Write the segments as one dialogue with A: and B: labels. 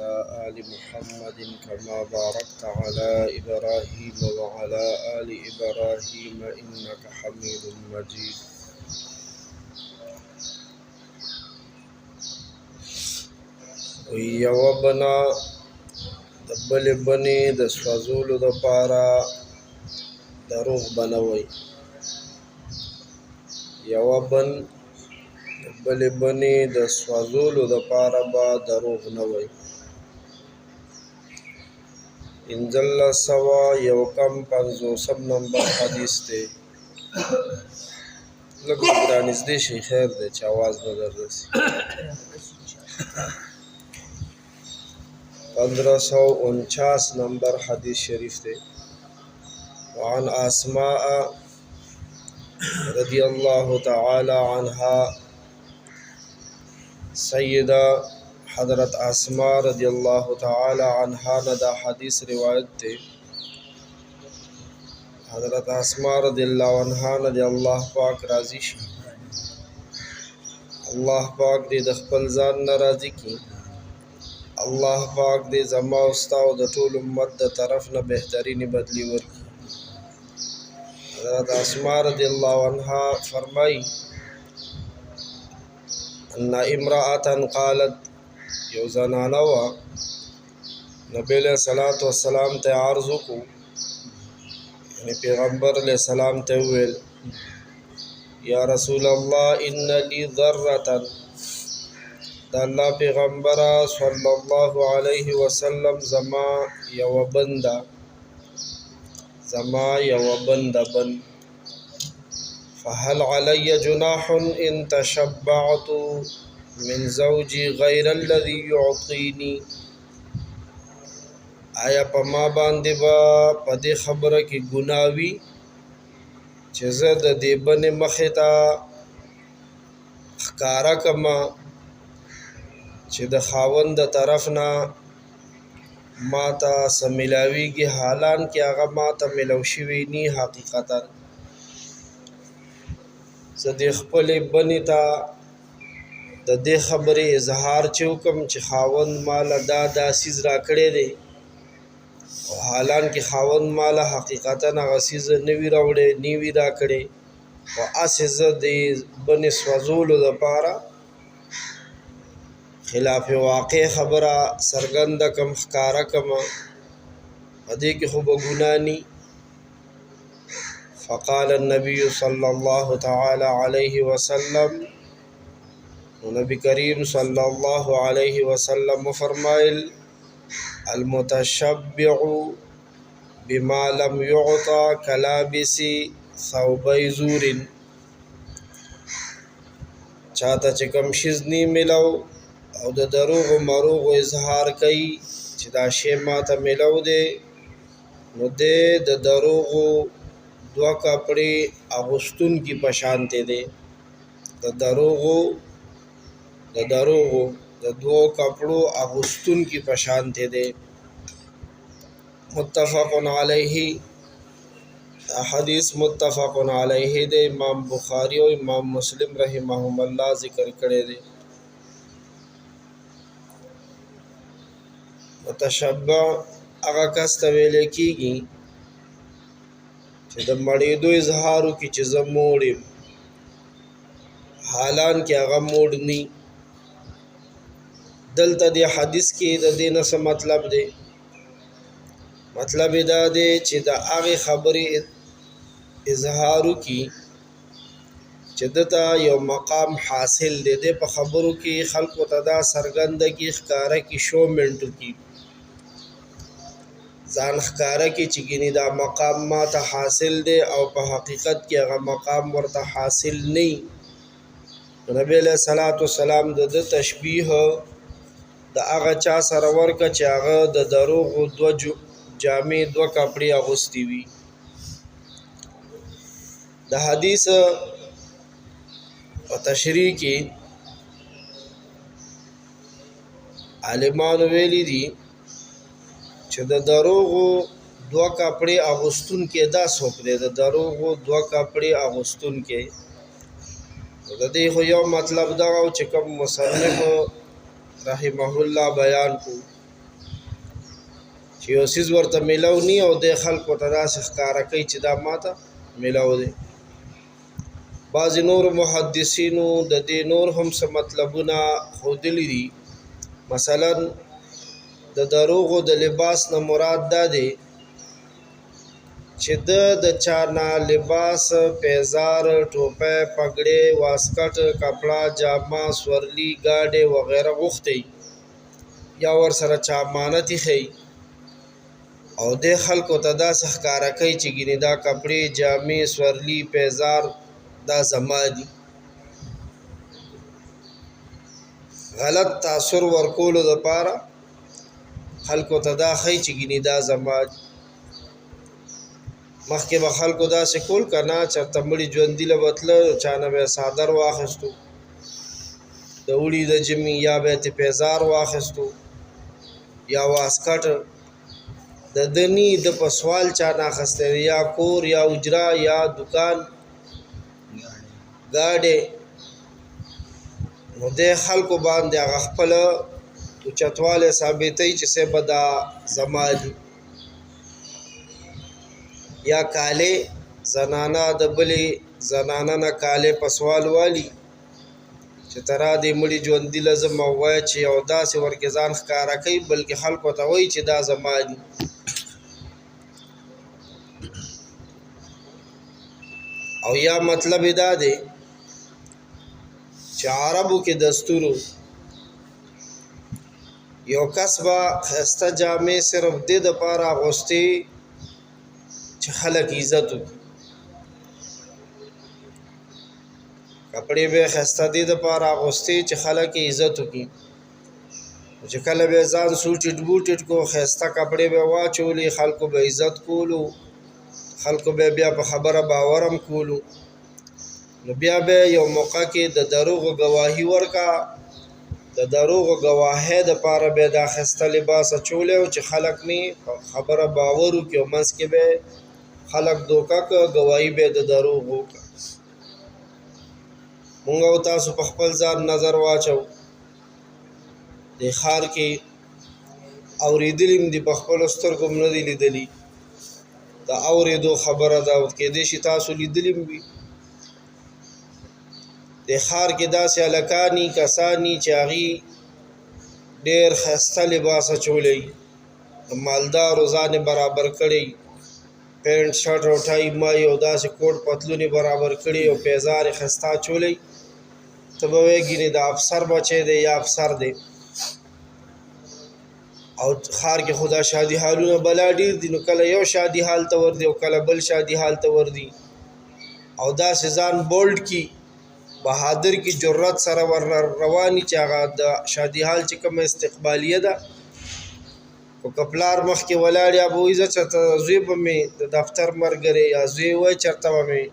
A: وعلى آل محمد كما باركت على إبراهيم وعلى آل إبراهيم إنك حميد مجيد. یو بنا د بلې بنې د سوځولو دپاره دروغ بنوي. یو بن د بلې بنې د سوځولو دپاره به دروغ نه وي. 1551 نمبر حدیث دی. لږ رانږدې شئ، خیر دی چې اواز به در رسي. 1549 نمبر حدیث شریف دی. وعن اسماء رضی اللہ تعالی عنها، سیدہ حضرت اسماء رضی اللہ تعالی عنها نے دا حدیث روایت دی. حضرت اسماء رضی اللہ عنها نے دی اللہ پاک راضی شي. اللہ پاک دی د خپل ځان نه راضی کی. الله پاک دې زما او ستا او د ټول امت د طرف نه بهترینی بدلی ورکړي. حضرت اسماء رضی الله عنها فرمای ان امرأة قالت، یو زنانه وه نبی علیہ الصلوۃ والسلام ته عرض وکړو، یعنی پیغمبر علیہ السلام ته وویل یا رسول الله ان لی ذرة، د الله پیغمبره صلی الله علیه وسلم زما یو بنده بن، فهل علی جناح ان تشبعت من زوجی غیر الذي يعطيني، آیا په ما باندې به په دې خبره کې ګناه وي چې زه د دې بنې مخې ته ښکاره کړمه چې د خاوند د طرف نه ما ته څه میلاویږي، حالان کې هغه ما ته میلاو شوي نی. حقیقتا زه د خپلې بنې ته د دې خبرې اظهار چې وکړم چې خاوند ماله دا څیز راکړی دی، او حالان کې خاوند ماله حقیقتا هغه څیز نه وي راوړی، نه وي راکړی، خو هسې زه د بنې سوځولو دپاره خلاف واقع خبره سرګنده کم، ښکاره کمه، په دې کې خو به ګناه ني. فقال النبي صلی الله تعالی علیه وسلم، نبی کریم صلی الله علیه وسلم فرمایل المتشبع بما لم يعطى كلابس ثوبي زور، چاته چې کم شیز نی ملو او د دروغ و مروغ و اظهار کوي چې دا شی ما ته ملو دی، نو دی د دروغو دوه کپړې اغوستون کی پشانته دی. د دروغو د دوه کپړو اغوستون کی پشانته دی. متفق علیه، حدیث متفق علیه دی. امام بخاری او امام مسلم رحمهم الله ذکر کړی دی. متشبع هغه کس ته ویل کېږي چې د مړېدو اظهار وکړي چې زه موړ یم، حالان کې هغه موړ نی. دلته د حدیث کې د دې نه څه مطلب دی؟ مطلب دا دی چې د هغې خبرې اظهار وکړي چې دته یو مقام حاصل دی. د په خبرو کې خلکو ته دا څرګنده کې ښکاره کې شو منټو کې ځان ښکاره کې چې ګینې دا مقام ما ته حاصل دی او په حقیقت کې هغه مقام ورته حاصل نه. نبی علیہ الصلوۃ والسلام د تشبیه د هغه چا سره ورکړه چې هغه د دروغو دوه جامې دوه کپړې اغوستې وي. د حدیث په تشریح کې عالمانو ویلي دي چې د دروغو دوه کپړې اغوستون کې دا څوک دی؟ د دروغو دوه کپړې اغوستون کې د دې خو یو مطلب دا و چې کوم مصنف رحمه الله بیان کو چې یو څیز ورته میلاو نی او د خلکو ته داسې ښکاره کوي چې دا ماته میلاو دی. بعضې نور محدثینو د دې نور هم څه مطلبونه ښودلي دي. مثلا د دروغو د لباس نه مراد دا دی چې د چا نه لباس، پیزار، ټوپۍ، پګړۍ، واسکټ، کپړه، جامه، سورلي، ګاډۍ وغیره غوښتی یا ورسره چا امانت ایښی او د خلکو ته داسې ښکاره کوي چې ګینې دا کپړې، جامې، سورلي، پیزار دا زما دي. غلط تاثر ورکولو دپاره خلکو ته دا ښیي چې ګینې دا زما دي. مخکې به خلکو داسې کول که نه، چېرته مړي ژوندي له به تله چا نه به یې څادر واخیستو د اوړي د ژمي، یا به یې پیزار واخیستو یا واسکټ. د ده نی د په سوال چا نه اخیستی دی، یا کور یا اجره یا دکان ګاډۍ. نو د خلکو باندې هغه خپله اوچتوالی ثابتوي چې صاحب دا زما دي. یا کالې، زنانه د بلې زنانه نه کالې په سوال والي چې ترا دې مړي ژوندي له ځم او وایه چې یو داسې ورکې ځان ښکاره کوي، بلکې خلکو ته وایي چې دا زما دي. او یا مطلب دا دی چې عربو کې دستورو یو کس به ښایسته جامې صرف دې دپاره اغوستې چې خلک عزت وکړي، کپړې به یې ښایسته دې دپاره اغوستې چې خلک یې عزت وکړي. چې کله به یې ځان سوټېټ بوټېټ کو، ښایسته کپړې به یې واچولې، خلکو به عزت کولو، خلکو به بیا په خبره باور هم کولو. نو بیا به یو موقع کې د دروغو ګواهي ورکا، د دروغو ګواهۍ دپاره به یې دا ښایسته لباس اچولی و چې خلک مې په خبره باور وکړي او منځ کې به خلک دوکه که، ګواهي به یې د دروغو وکړه. مونږ او تاسو په خپل ځان نظر واچو، دې ښار کې اورېدلي هم دي، په خپلو سترګو هم نه دي لیدلي. د اورېدو خبره ده او کېدای شي تاسو لیدلي هم وي. د ښار کې داسې هلکاني کساني چې هغې ډېر ښایسته لباس اچولی، د مالدارو ځان یې برابر کړی، پینټ شرټ او ټای مای او داسې کوټ پتلون یې برابر کړي او پیزار یې ښایسته اچولی. ته به وایې ګینې د افسر بچی دی یا افسر دی. او ښار کې خو دا شادي حالونه بلا ډېر دي، نو کله یو شادي حال ته ورځي او کله بل شادي حال ته ورځي او داسې ځان بولډ کي، بهادر کی، جرأت سره ور رواني چې هغه د شادي حال چې کومه استقبالیه ده. خو که پلار مخکې ولاړ یا به وایي زه چېرته زوی به مې د دفتر ملګری، یا زوی وایي چېرته به مې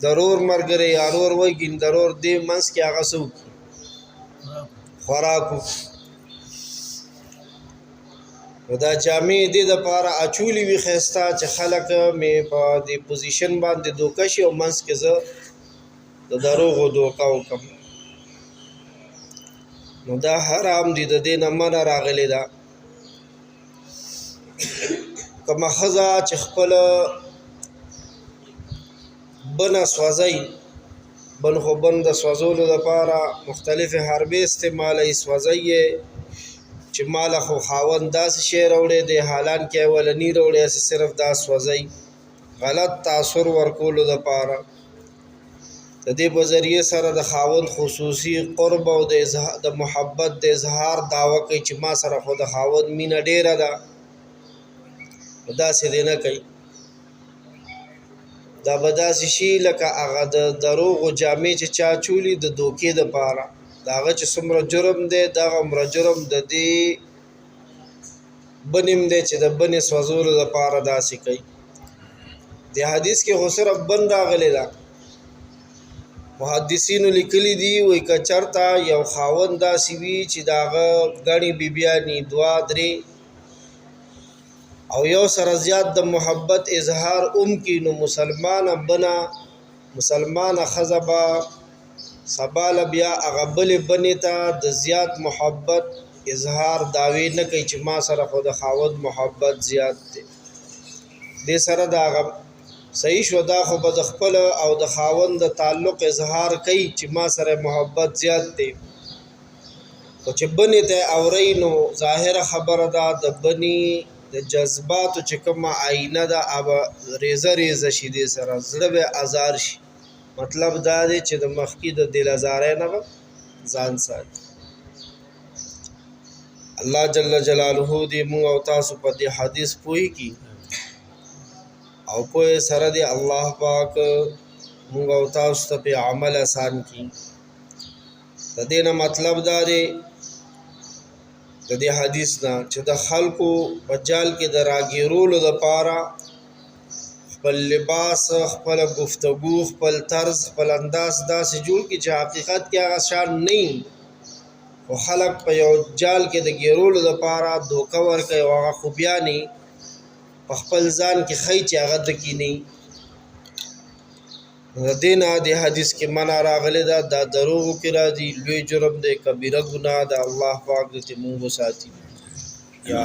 A: د رور ملګری، یا رور وایي ګینې د رور دې منځ کې هغه څه وکړي، خوراک وکړي. نو دا جامې دې دپاره اچولي وي ښایسته چې خلک مې په دې پوزیشن باندې دوکه شي او منځ کې زه د دروغو دوکه وکړم. نو دا حرام دي، د دې نه منع راغلې ده. کومه ښځه چې خپله بنه سوځوي، بن خو بن د سوځولو دپاره مختلفې حربې استعمالوي، سوځوي یې چې ماله خو خاوند داسې شی راوړی دی، حالان کې یې وله نی راوړی، هسې صرف دا سوځوي غلط تاثر ورکولو دپاره. د دې په ذریعې سره د خاوند خصوصي قرب او د محبت د اظهار دعوه کوي چې ما سره خو د خاوند مینه ډیره ده. داسې دی نه کوي. دا به داسې شي لکه هغه د دروغو جامې چې چا چولي د دوکې دپاره، د هغه چې څومره جرم دی دغه عمره جرم د دې بنې هم دی چې د بنې سوځولو دپاره داسې کوي. د حدیث کې خو صرف بن راغلی ده. محدثینو لیکلي دي وایي که چېرته یو خاوند داسې وي چې د هغه ګڼې بیبیانې 2 3 او یو سره زیات د محبت اظهار کړي، نو مسلمانه بنه، مسلمانه ښځه به سبا له بیا هغه بلې بنې ته د زیات محبت اظهار داوی نه کوي چې ما سره خو د خاوند محبت زیات دی دې سره دا صحیح شو دا خو به د خپل او د خاوند د تعلق اظهار کوي چې ما سره محبت زیات دی خو چې بنې ته اوري نو ظاهره خبره ده د بنې د جذباتو چې کومه آینه ده اب ریزه ریزه شي دې سره زړه به ازار شي مطلب دا دی چې د مخکې د دل ازارې نه ځان ساتي الله جل جلاله دې موږ او تاسو په دې حدیث پوي کی او په سره دې الله پاک موږ او تاسو ته په عمل آسان کی د دې نه مطلب دا دی د دې حدیث نه چې د خلکو بجال کې د راګیرولو د پاره خپل لباس خپل گفتگو خپل طرز خپل انداز داسې جوړ کی چې حقیقت کې هغه شان نه او خلق په یو جال کې د ګیرولو د پاره دوکه ورکوي او هغه خوبیانی په خپل ځان کې خی چې هغه د کی نه دینه د حدیث کې معنا راغلی دا د دروغ کې راځي لوی جرم دی کبیره ګناه ده الله پاک دې موږ ساتي یا